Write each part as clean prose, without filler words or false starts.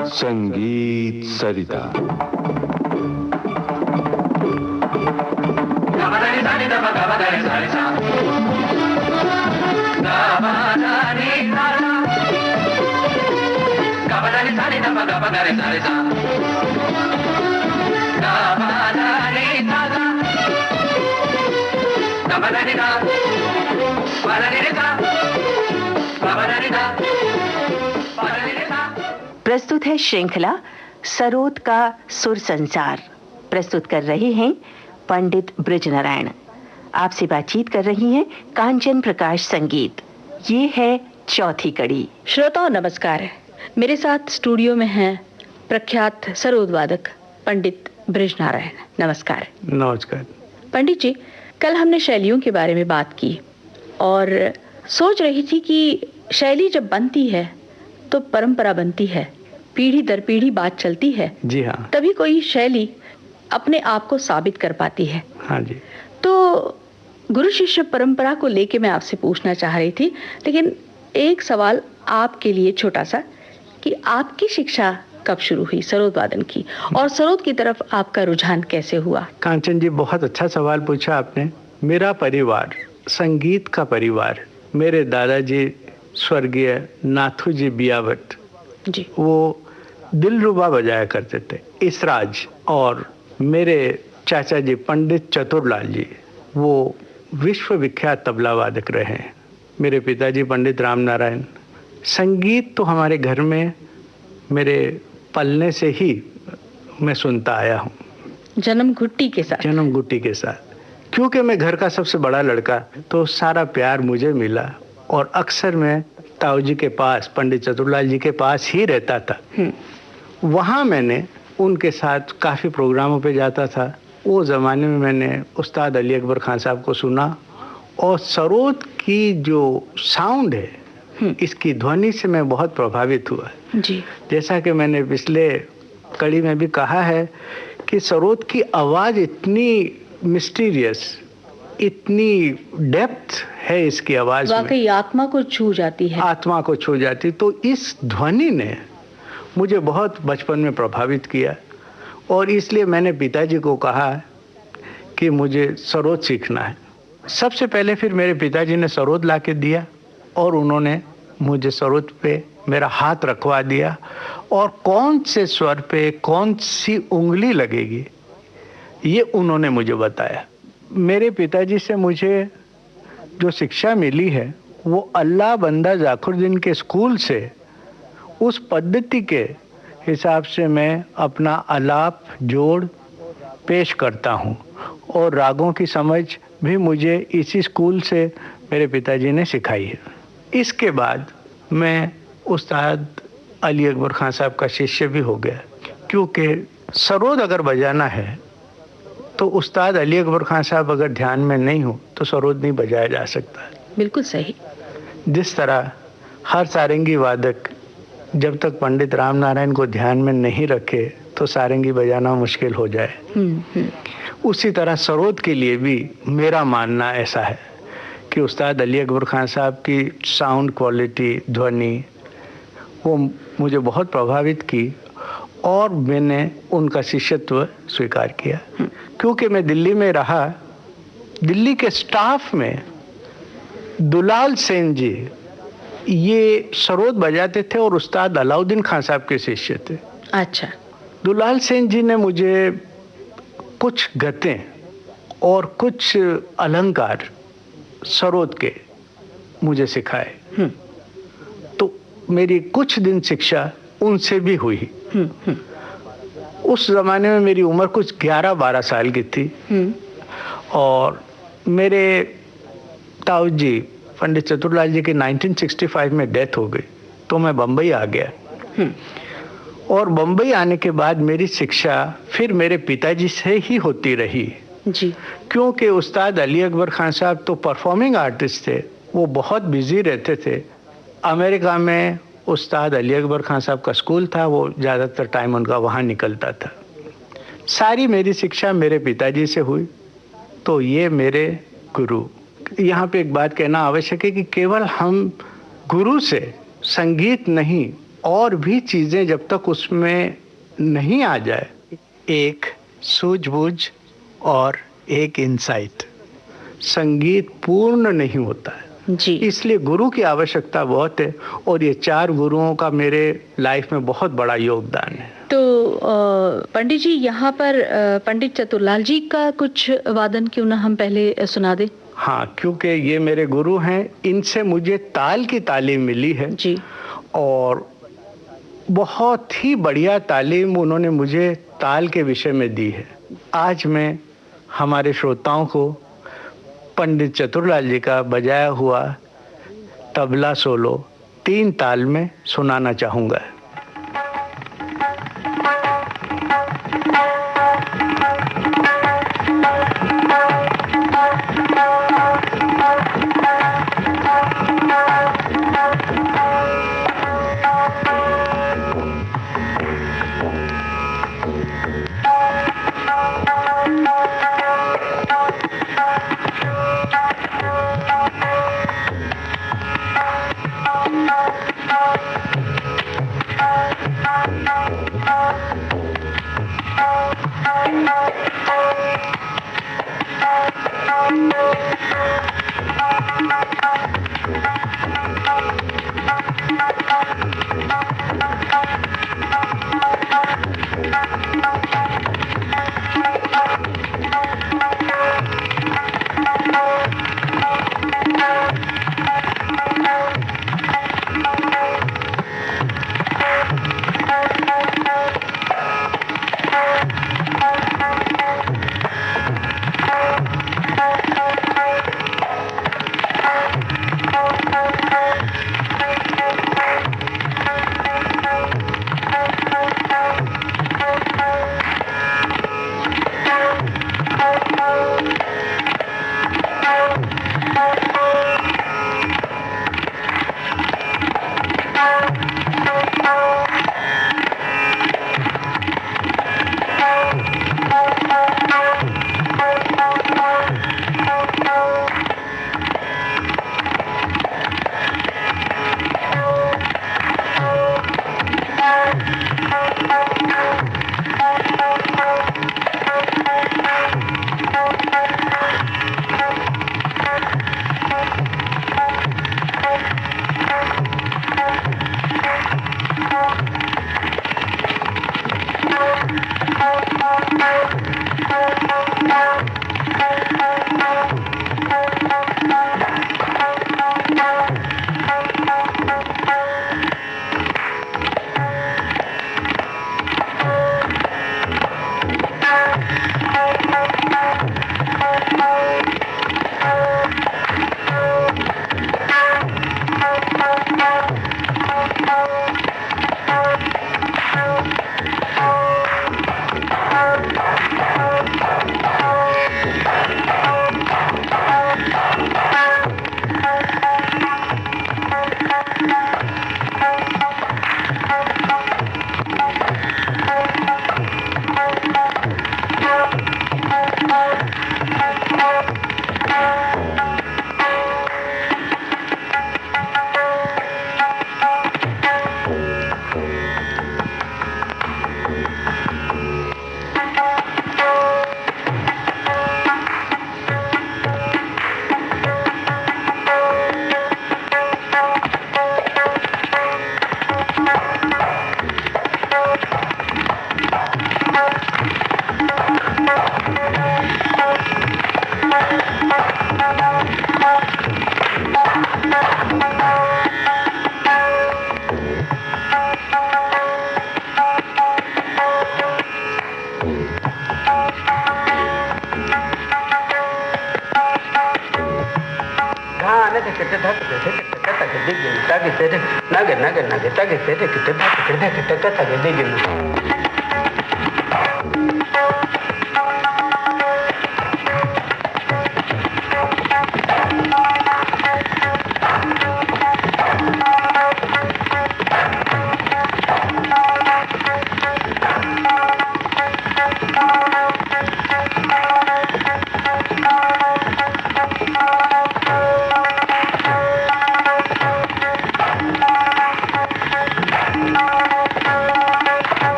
संगीत सरिता। प्रस्तुत है श्रृंखला सरोद का सुर संसार। प्रस्तुत कर रहे हैं पंडित बृजनारायण। आपसे बातचीत कर रही हैं कांचन प्रकाश संगीत। ये है चौथी कड़ी। श्रोताओं नमस्कार। मेरे साथ स्टूडियो में हैं प्रख्यात सरोद वादक पंडित बृजनारायण। नमस्कार। नमस्कार पंडित जी, कल हमने शैलियों के बारे में बात की और सोच रही थी कि शैली जब बनती है तो परंपरा बनती है, पीढ़ी दर पीढ़ी बात चलती है। जी हाँ। तभी कोई शैली अपने आप को साबित कर पाती है। हाँ जी। तो गुरु शिष्य परंपरा को लेके मैं आपसे पूछना चाह रही थी, लेकिन एक सवाल आपके लिए छोटा सा कि आपकी शिक्षा कब शुरू हुई सरोद वादन की, और सरोद की तरफ आपका रुझान कैसे हुआ? कांचन जी, बहुत अच्छा सवाल पूछा आपने। मेरा परिवार संगीत का परिवार। मेरे दादाजी स्वर्गीय नाथू जी बियावट जी, वो दिलरुबा बजाया करते थे, इसराज। और मेरे चाचा जी पंडित चतुरलाल जी वो विश्वविख्यात तबला वादक रहे हैं। मेरे पिताजी पंडित राम नारायण। संगीत तो हमारे घर में मेरे पलने से ही मैं सुनता आया हूँ, जन्म घुट्टी के साथ। क्योंकि मैं घर का सबसे बड़ा लड़का, तो सारा प्यार मुझे मिला। और अक्सर मैं ताऊ जी के पास, पंडित चतुरलाल जी के पास ही रहता था। वहाँ मैंने उनके साथ काफ़ी प्रोग्रामों पे जाता था। वो ज़माने में मैंने उस्ताद अली अकबर खान साहब को सुना, और सरोद की जो साउंड है, इसकी ध्वनि से मैं बहुत प्रभावित हुआ जी। जैसा कि मैंने पिछले कड़ी में भी कहा है कि सरोद की आवाज़ इतनी मिस्टीरियस, इतनी डेप्थ है इसकी आवाज़ में, वाकई आत्मा को छू जाती है। आत्मा को छू जाती। तो इस ध्वनि ने मुझे बहुत बचपन में प्रभावित किया, और इसलिए मैंने पिताजी को कहा कि मुझे सरोद सीखना है। सबसे पहले फिर मेरे पिताजी ने सरोद ला के दिया, और उन्होंने मुझे सरोद पे मेरा हाथ रखवा दिया, और कौन से स्वर पे कौन सी उंगली लगेगी ये उन्होंने मुझे बताया। मेरे पिताजी से मुझे जो शिक्षा मिली है वो अल्लाह बंदा जाखुरदीन के स्कूल से, उस पद्धति के हिसाब से मैं अपना आलाप जोड़ पेश करता हूँ, और रागों की समझ भी मुझे इसी स्कूल से मेरे पिताजी ने सिखाई है। इसके बाद मैं उस्ताद अली अकबर खान साहब का शिष्य भी हो गया, क्योंकि सरोद अगर बजाना है तो उस्ताद अली अकबर खान साहब अगर ध्यान में नहीं हो तो सरोद नहीं बजाया जा सकता। बिल्कुल सही। जिस तरह हर सारंगी वादक जब तक पंडित राम नारायण को ध्यान में नहीं रखे तो सारंगी बजाना मुश्किल हो जाए, उसी तरह सरोद के लिए भी मेरा मानना ऐसा है कि उस्ताद अली अकबर खान साहब की साउंड क्वालिटी, ध्वनि, वो मुझे बहुत प्रभावित की, और मैंने उनका शिष्यत्व स्वीकार किया। क्योंकि मैं दिल्ली में रहा, दिल्ली के स्टाफ में दुलाल सेन जी ये सरोद बजाते थे, और उस्ताद अलाउद्दीन खान साहब के शिष्य थे। अच्छा। दुलाल सेन जी ने मुझे कुछ गतें और कुछ अलंकार सरोद के मुझे सिखाए। तो मेरी कुछ दिन शिक्षा उनसे भी हुई। उस ज़माने में मेरी उम्र कुछ 11-12 साल की थी, और मेरे ताऊ जी पंडित चतुरलाल जी की 1965 में डेथ हो गई, तो मैं बम्बई आ गया। और बम्बई आने के बाद मेरी शिक्षा फिर मेरे पिताजी से ही होती रही जी। क्योंकि उस्ताद अली अकबर खान साहब तो परफॉर्मिंग आर्टिस्ट थे, वो बहुत बिजी रहते थे। अमेरिका में उस्ताद अली अकबर खान साहब का स्कूल था, वो ज़्यादातर टाइम उनका वहाँ निकलता था। सारी मेरी शिक्षा मेरे पिताजी से हुई, तो ये मेरे गुरु। यहाँ पे एक बात कहना आवश्यक है कि केवल हम गुरु से संगीत नहीं और भी चीज़ें जब तक उसमें नहीं आ जाए, एक सूझबूझ और एक इंसाइट, संगीत पूर्ण नहीं होता है जी। इसलिए गुरु की आवश्यकता बहुत है और ये 4 गुरुओं का मेरे लाइफ में बहुत बड़ा योगदान है। तो पंडित जी, यहाँ पर पंडित चतुरलाल जी का कुछ वादन क्यों ना हम पहले सुना दें? हाँ, क्योंकि ये मेरे गुरु हैं, इनसे मुझे ताल की तालीम मिली है जी। और बहुत ही बढ़िया तालीम उन्होंने मुझे ताल के विषय में दी है। आज मैं हमारे श्रोताओं को पंडित चतुरलाल जी का बजाया हुआ तबला सोलो 3 ताल में सुनाना चाहूँगा।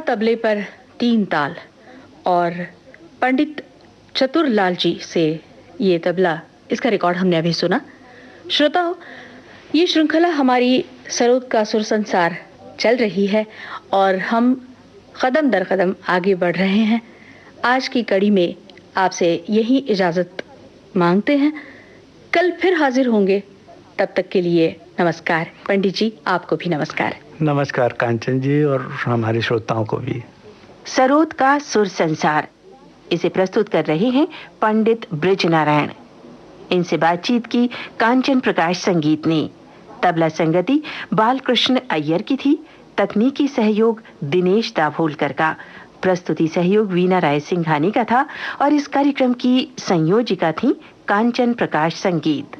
तबले पर 3 ताल और पंडित चतुरलाल जी से ये तबला, इसका रिकॉर्ड हमने अभी सुना। श्रोताओ, ये श्रृंखला हमारी सरोद का सुर संसार चल रही है और हम कदम दर कदम आगे बढ़ रहे हैं। आज की कड़ी में आपसे यही इजाजत मांगते हैं, कल फिर हाजिर होंगे। तब तक के लिए नमस्कार। पंडित जी, आपको भी नमस्कार। नमस्कार कांचन जी, और हमारे श्रोताओं को भी। सरोद का सुर संसार, इसे प्रस्तुत कर रहे हैं पंडित बृजनारायण। इनसे बातचीत की कांचन प्रकाश संगीत ने। तबला संगति बालकृष्ण अय्यर की थी, तकनीकी सहयोग दिनेश दाभोलकर का, प्रस्तुति सहयोग वीना राय सिंघानी का था और इस कार्यक्रम की संयोजिका थी कांचन प्रकाश संगीत।